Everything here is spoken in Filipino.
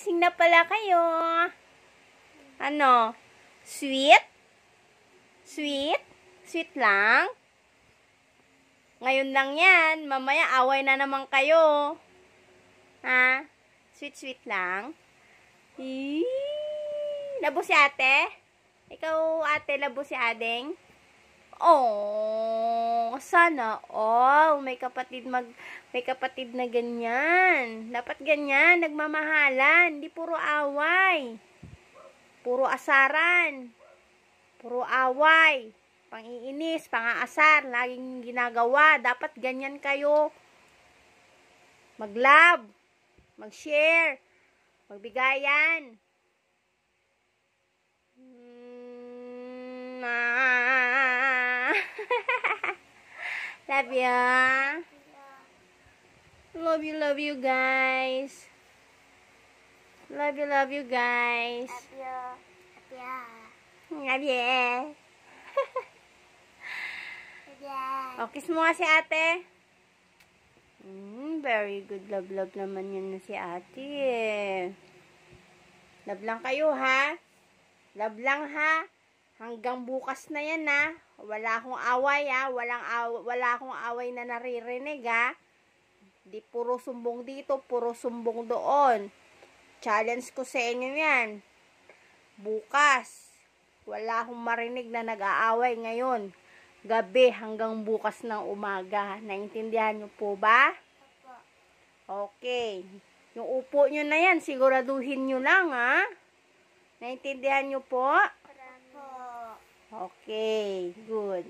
gising na pala kayo. Ano? Sweet? Sweet? Sweet lang? Ngayon lang yan. Mamaya away na naman kayo. Ha? Sweet lang? Labo si ate? Ikaw ate, labo si adeng? Oh, sana all may kapatid na ganyan. Dapat ganyan, nagmamahalan, hindi puro away. Puro asaran. Puro away. Pang-iinis, pang-aasar, laging ginagawa. Dapat ganyan kayo. Mag-love, mag-share, magbigayan. Love ya. Love you guys. Love you guys. Love you. O, kiss mo nga si ate. Very good. Love naman yan na si ate. Love lang kayo ha. Love lang ha. Hanggang bukas na yan ha. Wala akong away ha. Wala akong away na naririnig ha. Di puro sumbong dito, puro sumbong doon. Challenge ko sa inyo yan. Bukas. Wala akong marinig na nag-aaway ngayon. Gabi hanggang bukas ng umaga. Naintindihan nyo po ba? Okay. Yung upo nyo na yan, siguraduhin nyo lang ha. Naintindihan nyo po? Okay, good.